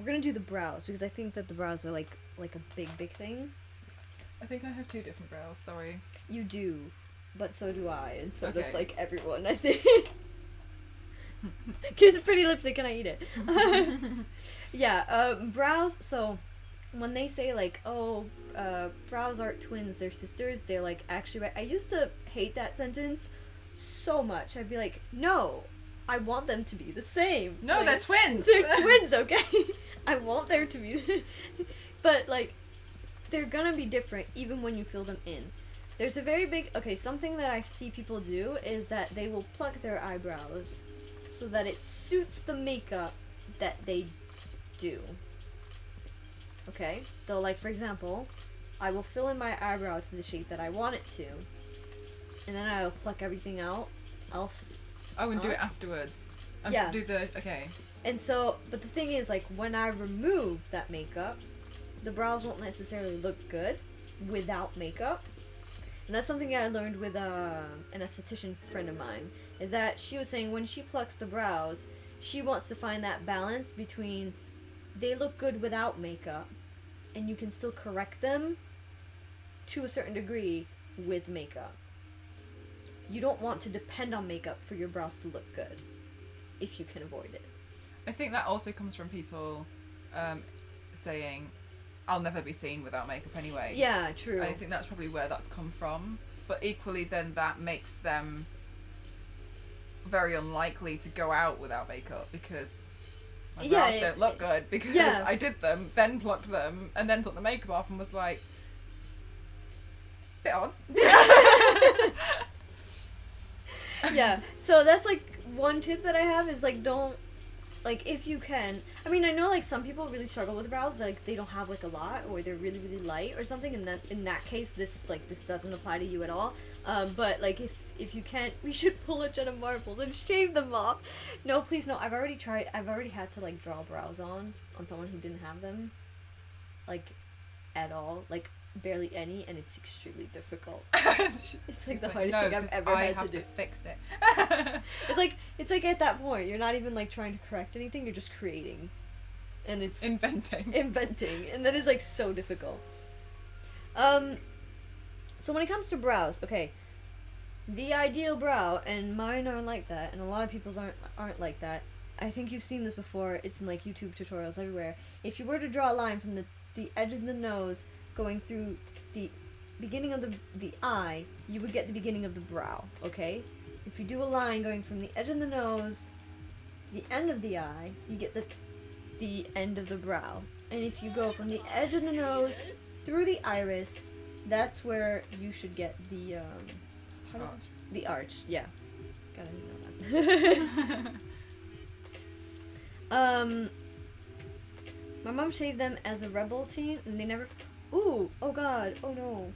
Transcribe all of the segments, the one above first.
we're gonna do the brows because I think that the brows are like a big thing. I think I have 2 different brows, sorry. You do, but so do I, and so Okay. does like everyone, I think. Here's a pretty lipstick, can I eat it? Yeah, brows, so when they say like, oh, brows aren't twins, they're sisters, they're like actually right. I used to hate that sentence so much. I'd be like, no, I want them to be the same. No, like, they're twins! They're twins, okay? I want there to be... But, like, they're gonna be different even when you fill them in. There's a very big... Okay, something that I see people do is that they will pluck their eyebrows so that it suits the makeup that they do. Okay? They'll, like, for example, I will fill in my eyebrow to the shape that I want it to, and then I will pluck everything else. Oh, and do it afterwards. And Yeah. do the... Okay. And so, but the thing is, like, when I remove that makeup, the brows won't necessarily look good without makeup. And that's something I learned with an esthetician friend of mine, is that she was saying when she plucks the brows, she wants to find that balance between they look good without makeup, and you can still correct them to a certain degree with makeup. You don't want to depend on makeup for your brows to look good, if you can avoid it. I think that also comes from people saying, I'll never be seen without makeup anyway. Yeah, true. I think that's probably where that's come from. But equally then that makes them very unlikely to go out without makeup because my brows don't look good because I did them, then plucked them, and then took the makeup off and was like, bit odd. Yeah, so that's like one tip that I have is like don't, like if you can, I mean I know like some people really struggle with brows, like they don't have like a lot or they're really light or something, and that in that case this doesn't apply to you at all, but like if you can't, we should pull a jet of marbles and shave them off. No, please no, I've already had to like draw brows on someone who didn't have them like at all, like barely any, and it's extremely difficult. It's like the hardest thing I've ever had to do. to fix it. It's like at that point you're not even like trying to correct anything, you're just creating, and it's inventing, and that is like so difficult. So when it comes to brows, okay, the ideal brow, and mine aren't like that, and a lot of people's aren't like that. I think you've seen this before. It's in like YouTube tutorials everywhere. If you were to draw a line from the edge of the nose going through the beginning of the eye, you would get the beginning of the brow, okay? If you do a line going from the edge of the nose, the end of the eye, you get the end of the brow. And if you go from the edge of the nose through the iris, that's where you should get the Arch. the arch, yeah. Gotta know that. My mom shaved them as a rebel teen, and they never... Ooh, oh god, oh no.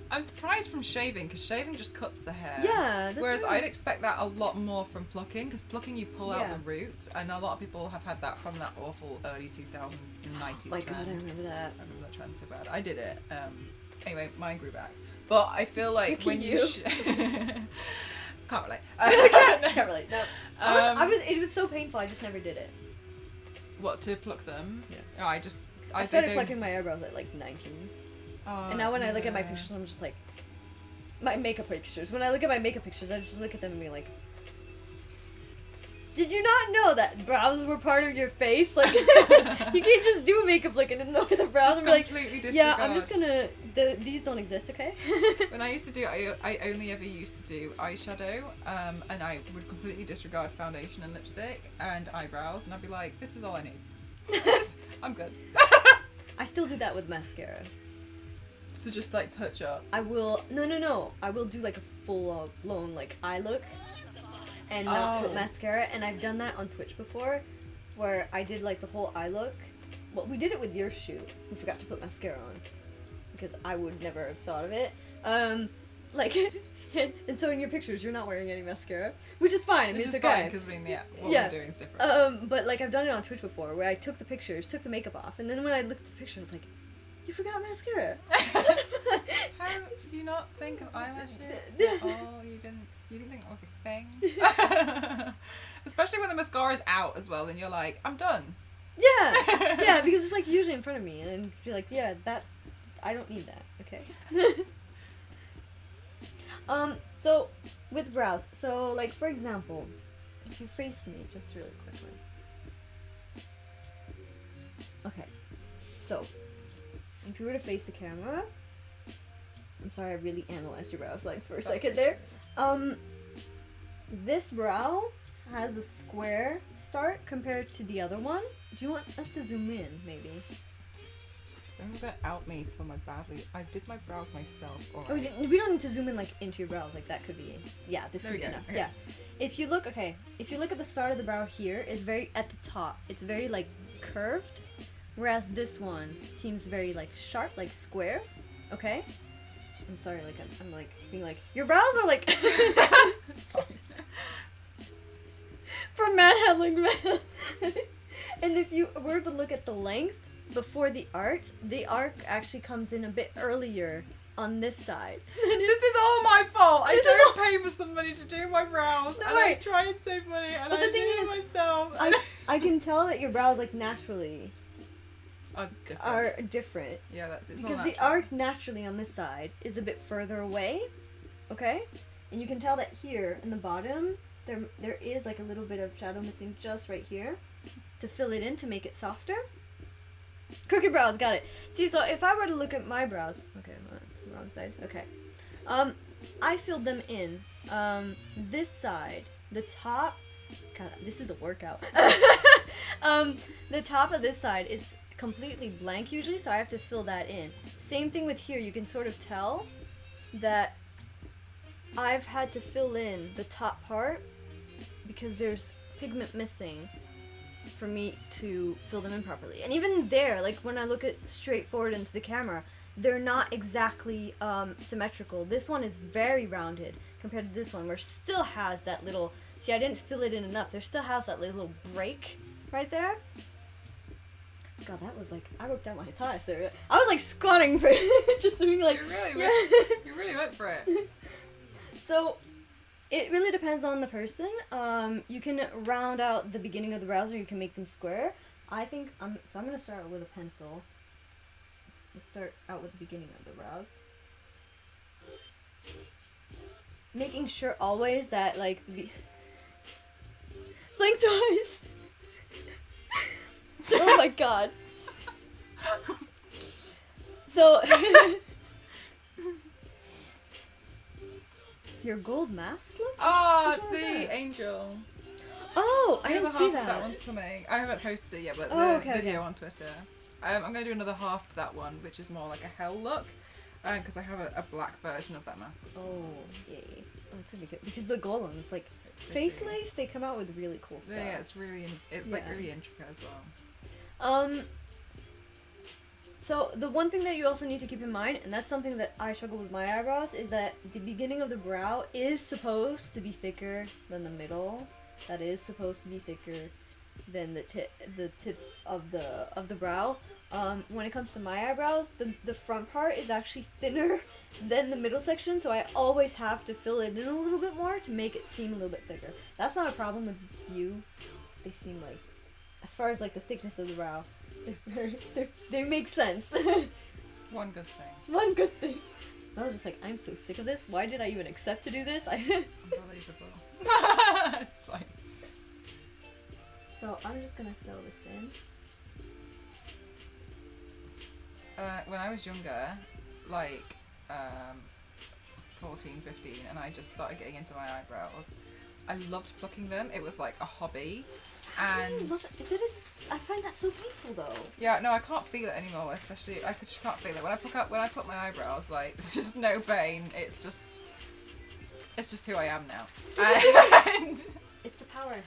I'm surprised from shaving, because shaving just cuts the hair. Yeah, that's Whereas right. I'd expect that a lot more from plucking, because plucking you pull out the root, and a lot of people have had that from that awful early 2090s my trend. god, I remember that. I remember that trend so bad. I did it. Anyway, mine grew back. But I feel like when you... Can't relate. Can't relate, no. It was so painful, I just never did it. What, to pluck them? Yeah. Oh, I started plucking my eyebrows at like 19. And now when I look at my pictures, I'm just like... My makeup pictures. When I look at my makeup pictures, I just look at them and be like... Did you not know that brows were part of your face? Like, you can't just do makeup like and ignore the brows Just and be like... completely disregard. Yeah, I'm just gonna... these don't exist, okay? When I used to do it, I only ever used to do eyeshadow, and I would completely disregard foundation and lipstick and eyebrows, and I'd be like, this is all I need. I'm good. I still do that with mascara. To just like touch up. I will... No. I will do like a full blown like eye look and not put mascara, and I've done that on Twitch before where I did like the whole eye look. Well, we did it with your shoot. We forgot to put mascara on because I would never have thought of it. And so in your pictures you're not wearing any mascara, which is fine. I mean, it's okay. Because what we're doing is different. But like I've done it on Twitch before where I took the pictures, took the makeup off, and then when I looked at the picture I was like, you forgot mascara. How do you not think of eyelashes? Oh, you didn't think that was a thing? Especially when the mascara's out as well and you're like, I'm done. Yeah, Yeah, because it's like usually in front of me, and you're like, yeah, that I don't need that. Okay. So with brows, so like for example, if you face me just really quickly. Okay. So if you were to face the camera, I'm sorry, I really analyzed your brows like for a second there. This brow has a square start compared to the other one. Do you want us to zoom in, maybe? Don't that out me for my badly. I did my brows myself. Oh, we don't need to zoom in like into your brows. Like that could be. Yeah, this could be enough. Okay. Yeah. If you look at the start of the brow here, it's very at the top. It's very like curved, whereas this one seems very like sharp, like square. Okay. I'm sorry, like I'm like being like your brows are like. It's fine. For manhandling. And if you were to look at the length before the arc actually comes in a bit earlier on this side. This is all my fault. I don't pay for somebody to do my brows, and I try and save money, and I do it myself. I can tell that your brows like naturally are different. Yeah, that's it. Because the arc naturally on this side is a bit further away, okay? And you can tell that here in the bottom there is like a little bit of shadow missing just right here to fill it in to make it softer. Crooked brows, got it. See, so if I were to look at my brows, okay, wrong side, okay. I filled them in. This side, the top, God, this is a workout. The top of this side is completely blank usually, so I have to fill that in. Same thing with here, you can sort of tell that I've had to fill in the top part because there's pigment missing for me to fill them in properly. And even there, like when I look at straight forward into the camera, they're not exactly symmetrical. This one is very rounded compared to this one, where still has that little, see, I didn't fill it in enough. There still has that little break right there. God, that was like, I worked out my thighs there. I was like squatting for it, just being like, you really went for it. So, it really depends on the person. You can round out the beginning of the brows, or you can make them square. I think, I'm going to start with a pencil. Let's start out with the beginning of the brows. Making sure always that, like, the... Blink twice! Oh my god. So... Your gold mask look? The angel. Oh, I didn't see that. That one's coming. I haven't posted it yet, but the video on Twitter. I'm going to do another half to that one, which is more like a hell look, because I have a black version of that mask. Oh, yay. Oh, it's going to be good. Because the gold ones, like, face lace, they come out with really cool stuff. Yeah, it's really intricate as well. So the one thing that you also need to keep in mind, and that's something that I struggle with my eyebrows, is that the beginning of the brow is supposed to be thicker than the middle. That is supposed to be thicker than the tip of the brow. When it comes to my eyebrows, the front part is actually thinner than the middle section, so I always have to fill it in a little bit more to make it seem a little bit thicker. That's not a problem with you. They seem like, as far as like the thickness of the brow, they make sense. One good thing. One good thing. I was just like, I'm so sick of this. Why did I even accept to do this? Unbelievable. It's fine. So I'm just gonna fill this in. When I was younger, like 14, 15, and I just started getting into my eyebrows, I loved plucking them. It was like a hobby. And I find that so painful though. Yeah, no, I can't feel it anymore. Especially, I just can't feel it when I put my eyebrows. Like, it's just no pain. It's just who I am now. And it's the power I have.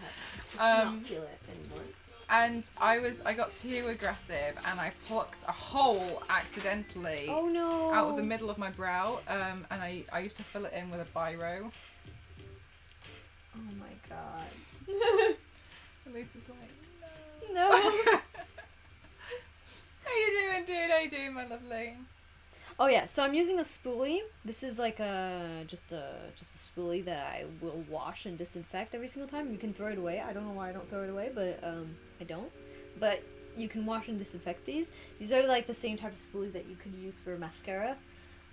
Just to not feel it anymore. And I got too aggressive, and I plucked a hole accidentally. Oh no! Out of the middle of my brow. And I used to fill it in with a biro. Oh my god. Lisa's like, no. How you doing, dude? How you doing, my lovely? Oh yeah, so I'm using a spoolie. This is like just a spoolie that I will wash and disinfect every single time. You can throw it away. I don't know why I don't throw it away, but I don't. But you can wash and disinfect these. These are like the same type of spoolies that you could use for mascara.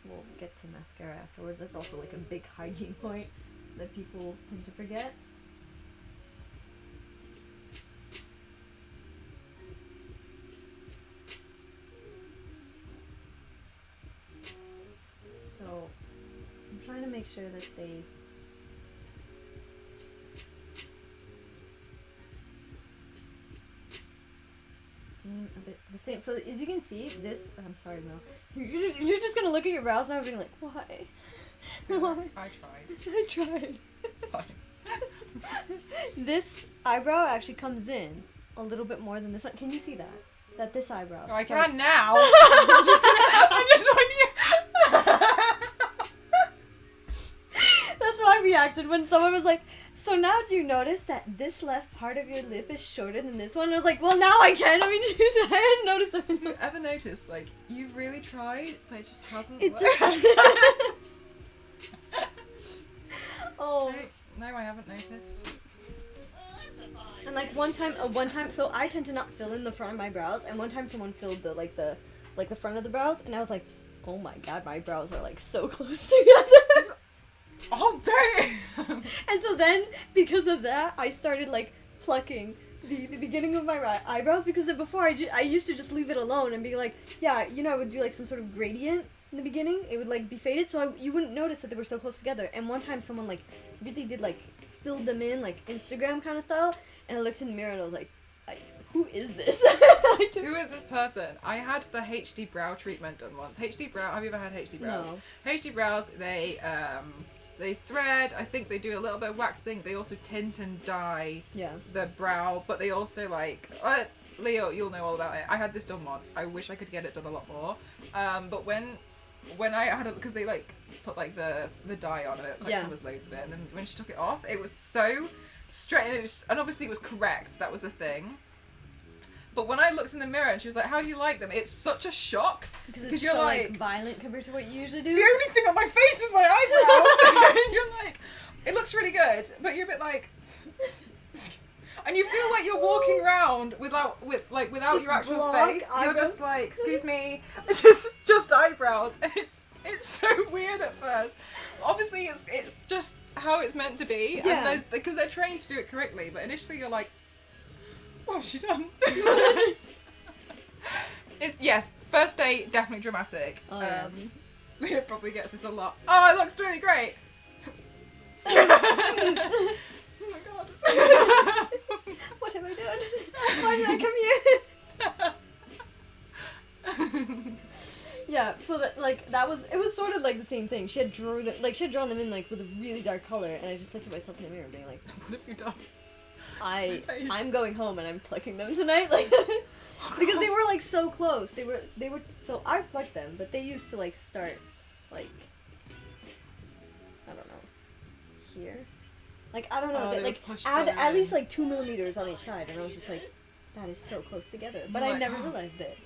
We'll get to mascara afterwards. That's also like a big hygiene point that people tend to forget. So I'm trying to make sure that they seem a bit the same. So as you can see, this, I'm sorry, Mel. You're just gonna look at your brows now and be like, why? Why? I tried. I tried. It's fine. This eyebrow actually comes in a little bit more than this one. Can you see that? That this eyebrow. Oh, I starts- can now. I'm just on you. That's my reaction when someone was like, so now do you notice that this left part of your lip is shorter than this one? And I was like, well, now I can. I mean, I hadn't noticed Have you it. ever noticed, like, you've really tried, but it just hasn't It worked? Oh. No, I haven't noticed. And like one time, so I tend to not fill in the front of my brows, and one time someone filled the front of the brows, and I was like, oh my god, my brows are like so close together. Oh, damn! And so then, because of that, I started like plucking the beginning of my eyebrows, because before I used to just leave it alone and be like, yeah, you know, I would do like some sort of gradient in the beginning. It would like be faded, so you wouldn't notice that they were so close together. And one time someone like really did like filled them in like Instagram kind of style, and I looked in the mirror and I was like, who is this? Who is this person? I had the HD brow treatment done once. HD brow, have you ever had HD brows? No. HD brows, they thread, I think they do a little bit of waxing, they also tint and dye Yeah. the brow, but they also like, Leo, you'll know all about it. I had this done once. I wish I could get it done a lot more. But when I had it, because they like put like the dye on it, like covers loads of it, and then when she took it off, it was so straight, and obviously it was correct, that was the thing. But when I looked in the mirror and she was like, how do you like them? It's such a shock. Because you're so like, violent compared to what you usually do. the only thing on my face is my eyebrows. And you're like, it looks really good, but you're a bit like, and you feel like you're walking around without Just your actual block face. You're eyebrows. just like, excuse me, just eyebrows, and it's so weird at first. Obviously, it's just how it's meant to be, Yeah. and because they're trained to do it correctly. But initially, you're like, what's she done? Yes, first date, definitely dramatic. Oh, yeah. Leah probably gets this a lot. Oh, it looks really great. Oh my god. What am I doing? Why did I come here? Yeah, so that was sort of like the same thing. She had drawn them in like with a really dark color, and I just looked at myself in the mirror being like, What have you done? I'm going home and I'm plucking them tonight, like because they were like so close. They were so I plucked them, but they used to like start like I don't know here, like I don't know, they like would push add further at least in. like 2 millimeters on each side, and I was just like, that is so close together. But You're I like, never oh. realized it.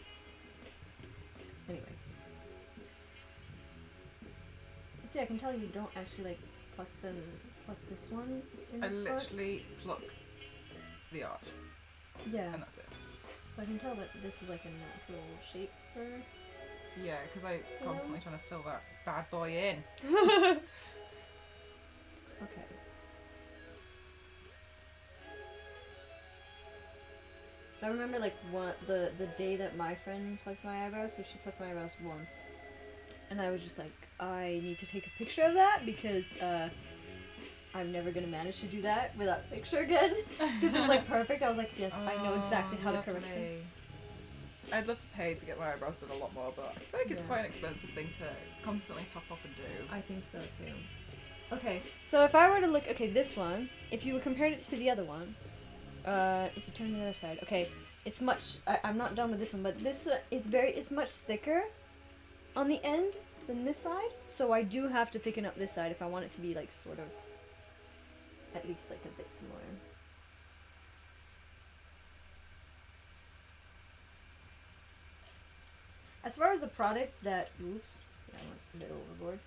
Anyway, see, I can tell you don't actually like pluck this one in the I front. literally pluck the arch, Yeah. and that's it. So I can tell that this is like a natural shape for. Yeah, because I'm constantly trying to fill that bad boy in. Okay. I remember like the day that my friend plucked my eyebrows. So she plucked my eyebrows once, and I was just like, I need to take a picture of that because I'm never gonna manage to do that without a picture again. Because it was like perfect. I was like, yes, I know exactly how to correct it. I'd love to pay to get my eyebrows done a lot more, but I feel like it's Yeah. quite an expensive thing to constantly top up and do. I think so too. Okay, so if I were to look, this one, if you compared it to the other one, if you turn the other side, okay, it's much, I'm not done with this one, but this, it's much thicker on the end than this side, so I do have to thicken up this side if I want it to be like sort of, at least like a bit similar. As far as the product that, oops, see, I went a bit overboard.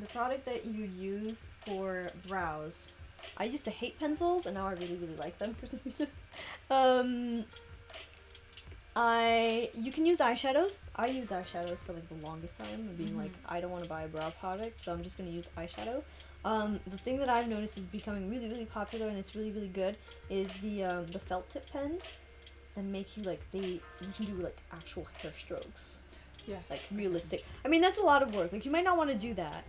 The product that you use for brows, I used to hate pencils, and now I really, really like them for some reason. You can use eyeshadows. I use eyeshadows for like the longest time, being like, I don't want to buy a brow product, so I'm just gonna use eyeshadow. The thing that I've noticed is becoming really, really popular, and it's really, really good, is the felt tip pens that make you like you can do like actual hair strokes. Yes. Like realistic. I mean, that's a lot of work. Like you might not want to do that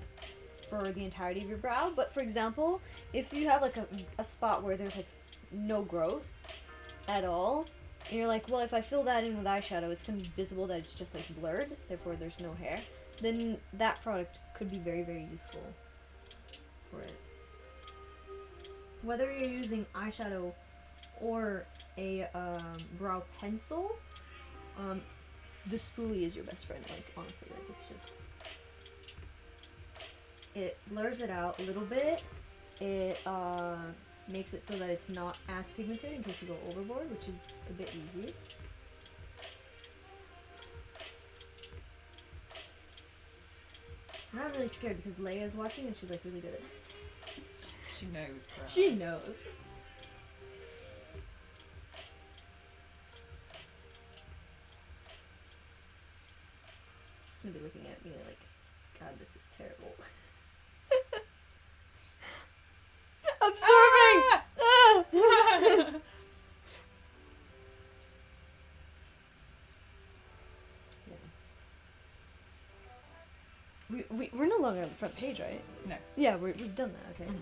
for the entirety of your brow, but for example, if you have like a spot where there's like no growth at all, and you're like, well, if I fill that in with eyeshadow, it's going to be visible that it's just like blurred, therefore there's no hair, then that product could be very, very useful for it. Whether you're using eyeshadow or a brow pencil, the spoolie is your best friend, like, honestly, like, it's just, it blurs it out a little bit, it makes it so that it's not as pigmented in case you go overboard, which is a bit easy. I'm not really scared because Leia's watching and she's like really good at it. She knows. Perhaps. She knows. She's gonna be looking at me like, God, this is terrible. Absorbing! Ah! We're no longer on the front page, right? No. Yeah, we've done that, okay.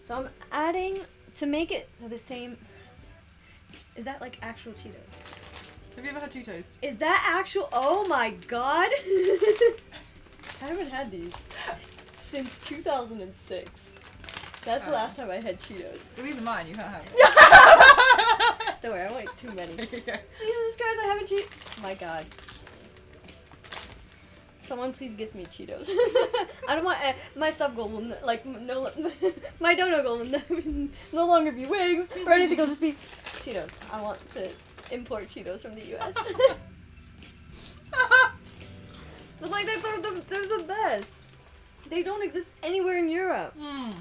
So I'm adding, to make it the same, is that like actual Cheetos? Have you ever had Cheetos? Is that actual, oh my god! I haven't had these since 2006. That's the last time I had Cheetos. Well, these are mine, you can't have them. Don't worry, I won't eat too many. Yeah. Jesus Christ, I haven't Cheetos. Oh my god. Someone please give me Cheetos. I don't want, my sub goal will, my donut goal will no longer be wigs or anything, it'll just be Cheetos. I want to import Cheetos from the US. But like, they're the best. They don't exist anywhere in Europe. And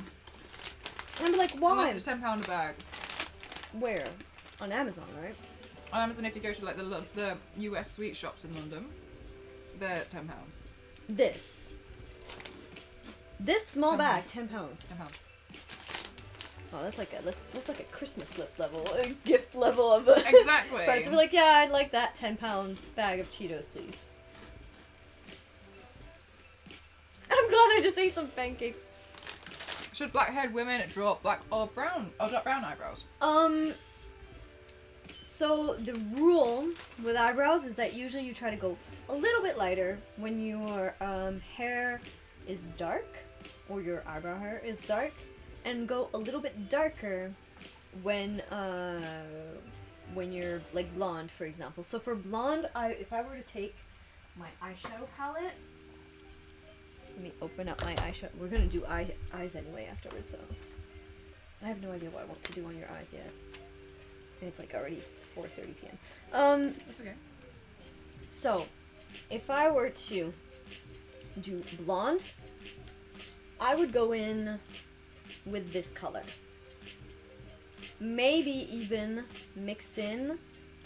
I'm like, why? Unless it's £10 a bag. Where? On Amazon, right? On Amazon, if you go to like the US sweet shops in London, they're £10. This small £10. bag, £10. £10. Oh, that's like a Christmas gift level, a gift level of Exactly. price. We're like, yeah, I'd like that £10 bag of Cheetos, please. I'm glad I just ate some pancakes. Should black-haired women draw black or brown eyebrows? So the rule with eyebrows is that usually you try to go a little bit lighter when your hair is dark, or your eyebrow hair is dark, and go a little bit darker when you're like blonde, for example. So for blonde, if I were to take my eyeshadow palette, let me open up my eyeshadow. We're gonna do eyes anyway afterwards, so I have no idea what I want to do on your eyes yet. And it's like already 4:30 p.m. That's okay. So, if I were to do blonde, I would go in with this color. Maybe even mix in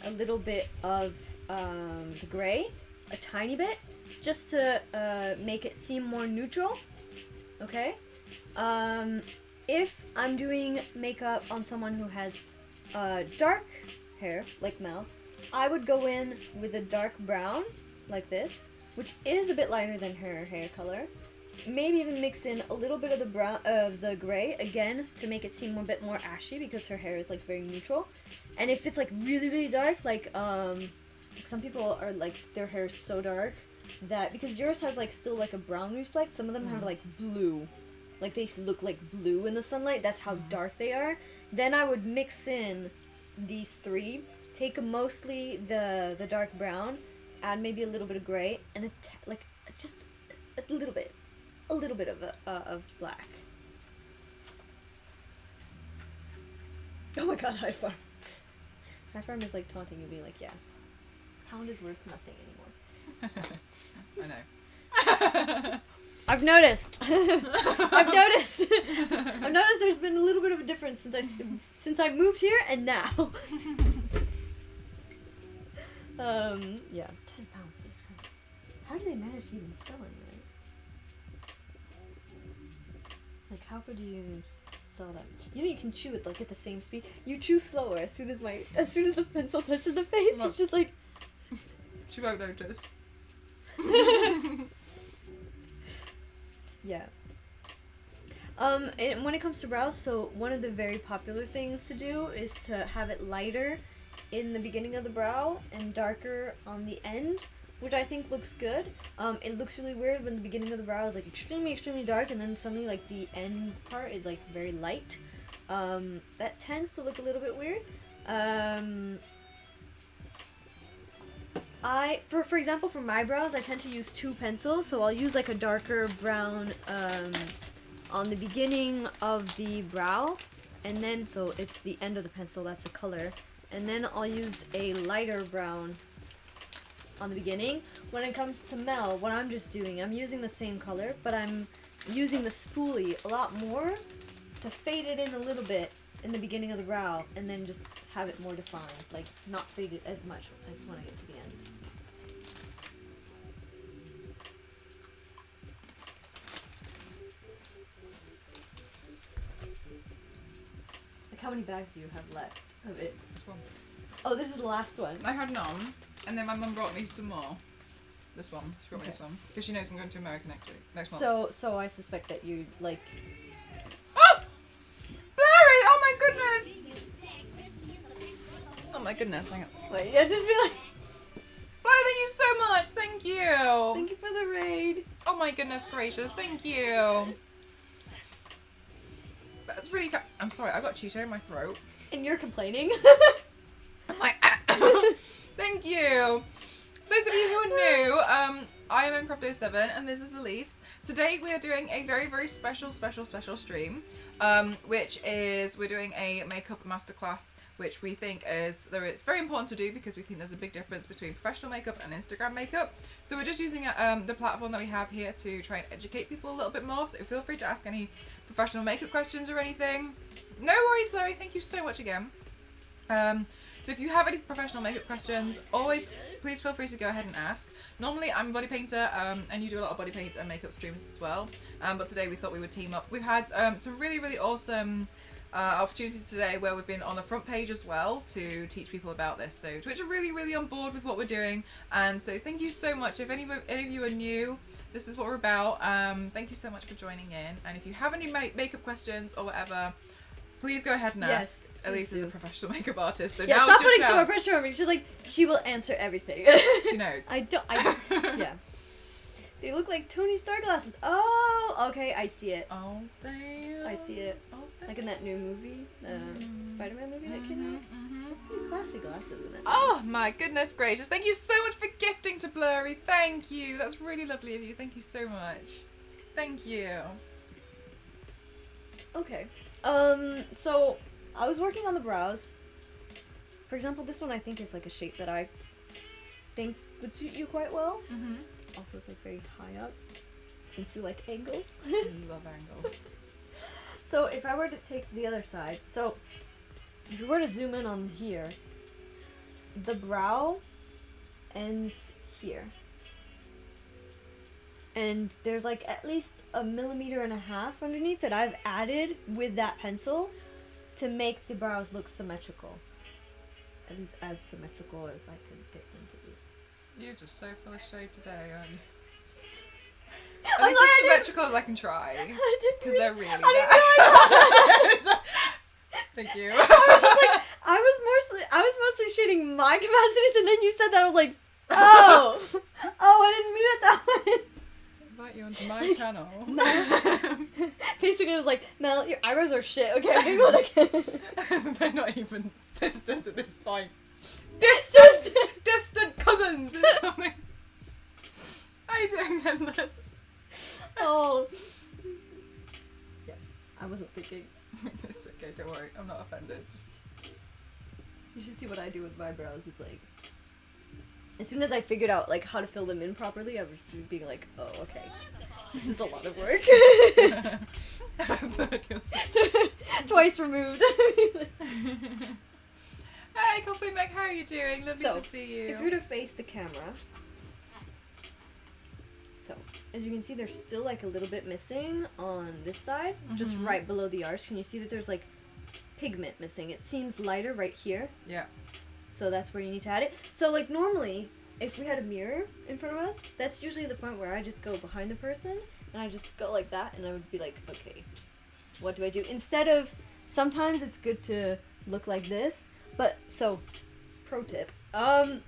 a little bit of the gray, a tiny bit, just to make it seem more neutral, okay? If I'm doing makeup on someone who has dark hair, like Mel, I would go in with a dark brown, like this, which is a bit lighter than her hair color. Maybe even mix in a little bit of the gray, again, to make it seem a bit more ashy, because her hair is like very neutral. And if it's like really, really dark, like some people are like, their hair is so dark that, because yours has like still like a brown reflect, some of them have like blue. Like they look like blue in the sunlight, that's how dark they are. Then I would mix in these three, take mostly the dark brown, add maybe a little bit of gray, and just a little bit of black. Oh my god, High Farm. High Farm is like taunting you, being like, yeah, pound is worth nothing anymore. I know. I've noticed. I've noticed. I've noticed there's been a little bit of a difference since I moved here and now. Yeah, £10. Jesus Christ. How do they manage to even sell it, right? Like, how could you even sell that? You know, you can chew it like at the same speed. You chew slower as soon as the pencil touches the face. It's just like. She won't notice. Yeah. And when it comes to brows, so one of the very popular things to do is to have it lighter in the beginning of the brow and darker on the end, which I think looks good. It looks really weird when the beginning of the brow is like extremely, extremely dark, and then suddenly like the end part is like very light. That tends to look a little bit weird. For example, for my brows, I tend to use 2 pencils, so I'll use like a darker brown on the beginning of the brow, and then, so it's the end of the pencil, that's the color, and then I'll use a lighter brown on the beginning. When it comes to Mel, what I'm just doing, I'm using the same color, but I'm using the spoolie a lot more to fade it in a little bit in the beginning of the brow, and then just have it more defined, like not fade it as much as when I get to the end. Like, how many bags do you have left of it? This one. Oh, this is the last one. I had none, and then my mum brought me some more. This one. She brought me this one. Because she knows I'm going to America next month. So I suspect that you, like... Oh! Blurry! Oh my goodness! Oh my goodness, hang on. Wait, yeah, just be like... Blurry, thank you so much! Thank you! Thank you for the raid. Oh my goodness gracious, thank you! That's really... I'm sorry, I got Cheeto in my throat. And you're complaining? I'm like... Thank you! Those of you who are new, I am Minecraft07 and this is Elise. Today we are doing a very, very special stream, which is we're doing a makeup masterclass, which we think it's very important to do because we think there's a big difference between professional makeup and Instagram makeup. So we're just using the platform that we have here to try and educate people a little bit more. So feel free to ask any professional makeup questions or anything. No worries, Blurry. Thank you so much again. So if you have any professional makeup questions, always please feel free to go ahead and ask. Normally I'm a body painter and you do a lot of body paint and makeup streams as well, but today we thought we would team up. We've had some really, really awesome opportunities today where we've been on the front page as well to teach people about this. So Twitch are really, really on board with what we're doing, and so thank you so much. If any of you are new, this is what we're about. Thank you so much for joining in, and if you have any makeup questions or whatever, please go ahead and ask. Elise is a professional makeup artist, so yeah, now stop it's your putting chance. so much pressure on me. She's like, she will answer everything. She knows. Yeah. They look like Tony Stark glasses. Oh, okay, I see it. Oh, damn. I see it. Oh, damn. Like in that new movie, the Spider-Man movie that came out. Pretty classy glasses in that. Oh my goodness gracious. Thank you so much for gifting to Blurry. Thank you. That's really lovely of you. Thank you so much. Thank you. Okay. So I was working on the brows. For example, this one I think is like a shape that I think would suit you quite well. Also, it's like very high up, since you like angles. I love angles. So if I were to take the other side, so if you were to zoom in on here, the brow ends here. And there's like at least 1.5 millimeters underneath that I've added with that pencil to make the brows look symmetrical. At least as symmetrical as I could get them to be. You're just so full of shade today, aren't you? At least as symmetrical as I can try. Because they're really bad. Thank you. I was mostly shading my capacities, and then you said that, I was like, oh, I didn't mean it that way. Invite you onto my channel. Basically, it was like, Mel, your eyebrows are shit. Okay, they're not even sisters at this point. Distant cousins or something. How are you doing, Endless? Oh. Yeah, I wasn't thinking. It's okay, don't worry. I'm not offended. You should see what I do with my brows. It's like, as soon as I figured out like how to fill them in properly, I was being like, oh, okay, this is a lot of work. Twice removed. Hey, Coffee Meg, how are you doing? Lovely to see you. If you were to face the camera, so as you can see, there's still like a little bit missing on this side, just right below the arch. Can you see that there's like pigment missing? It seems lighter right here. Yeah. So that's where you need to add it. So like normally, if we had a mirror in front of us, that's usually the point where I just go behind the person and I just go like that, and I would be like, okay, what do I do? Instead of, sometimes it's good to look like this. But, so, pro tip, the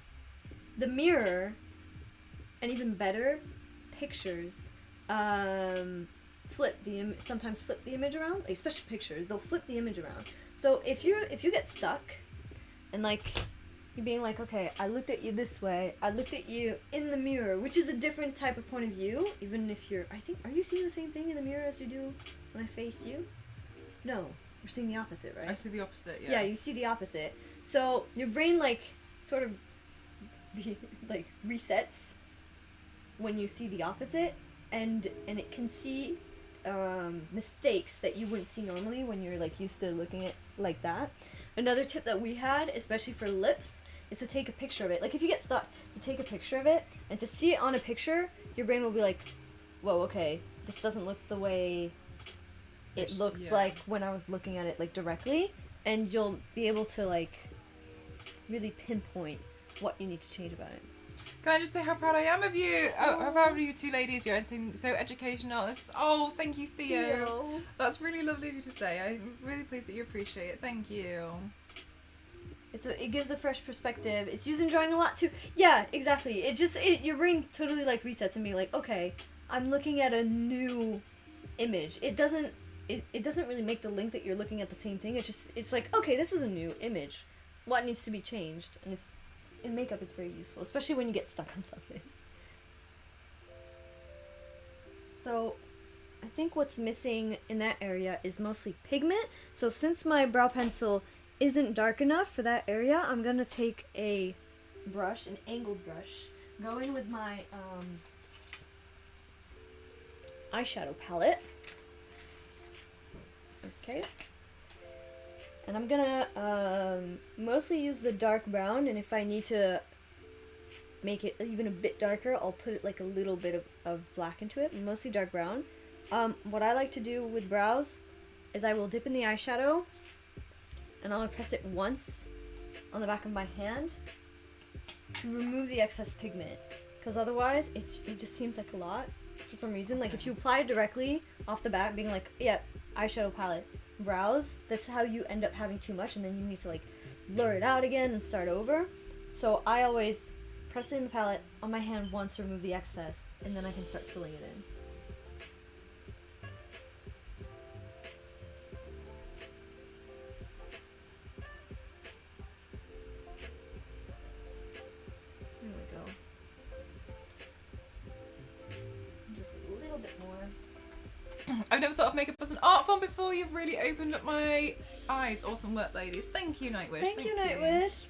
mirror, and even better, pictures, sometimes flip the image around, like, especially pictures, they'll flip the image around. So if you get stuck, and like, you're being like, okay, I looked at you this way, I looked at you in the mirror, which is a different type of point of view, even if you're, are you seeing the same thing in the mirror as you do when I face you? No. We're seeing the opposite, right? I see the opposite, yeah. Yeah, you see the opposite. So your brain like sort of like resets when you see the opposite, and it can see mistakes that you wouldn't see normally when you're like used to looking at like that. Another tip that we had, especially for lips, is to take a picture of it. Like if you get stuck, you take a picture of it, and to see it on a picture, your brain will be like, whoa, okay, this doesn't look the way it looked like when I was looking at it like directly, and you'll be able to like really pinpoint what you need to change about it. Can I just say how proud I am of you? Oh, how proud of you two ladies. You're so educational. Oh, thank you, Theo. That's really lovely of you to say. I'm really pleased that you appreciate it. Thank you. It gives a fresh perspective. It's used in drawing a lot too. Yeah, exactly. Your brain totally like resets and being like, okay, I'm looking at a new image. It doesn't really make the link that you're looking at the same thing. It's like, okay, this is a new image. What needs to be changed? And in makeup, it's very useful, especially when you get stuck on something. So, I think what's missing in that area is mostly pigment. So since my brow pencil isn't dark enough for that area, I'm gonna take a brush, an angled brush, go in with my eyeshadow palette. Okay. And I'm gonna mostly use the dark brown, and if I need to make it even a bit darker, I'll put like a little bit of black into it, mostly dark brown. What I like to do with brows is I will dip in the eyeshadow, and I'll press it once on the back of my hand to remove the excess pigment, because otherwise it just seems like a lot for some reason. Like if you apply it directly off the bat, being like, yeah, eyeshadow palette, brows, that's how you end up having too much, and then you need to like blur it out again and start over. So I always press it in the palette on my hand once to remove the excess, and then I can start filling it in. There we go. Just a little bit more. I've never thought of makeup as an art form before. You've really opened up my eyes. Awesome work, ladies. Thank you, Nightwish. Thank you, Nightwish.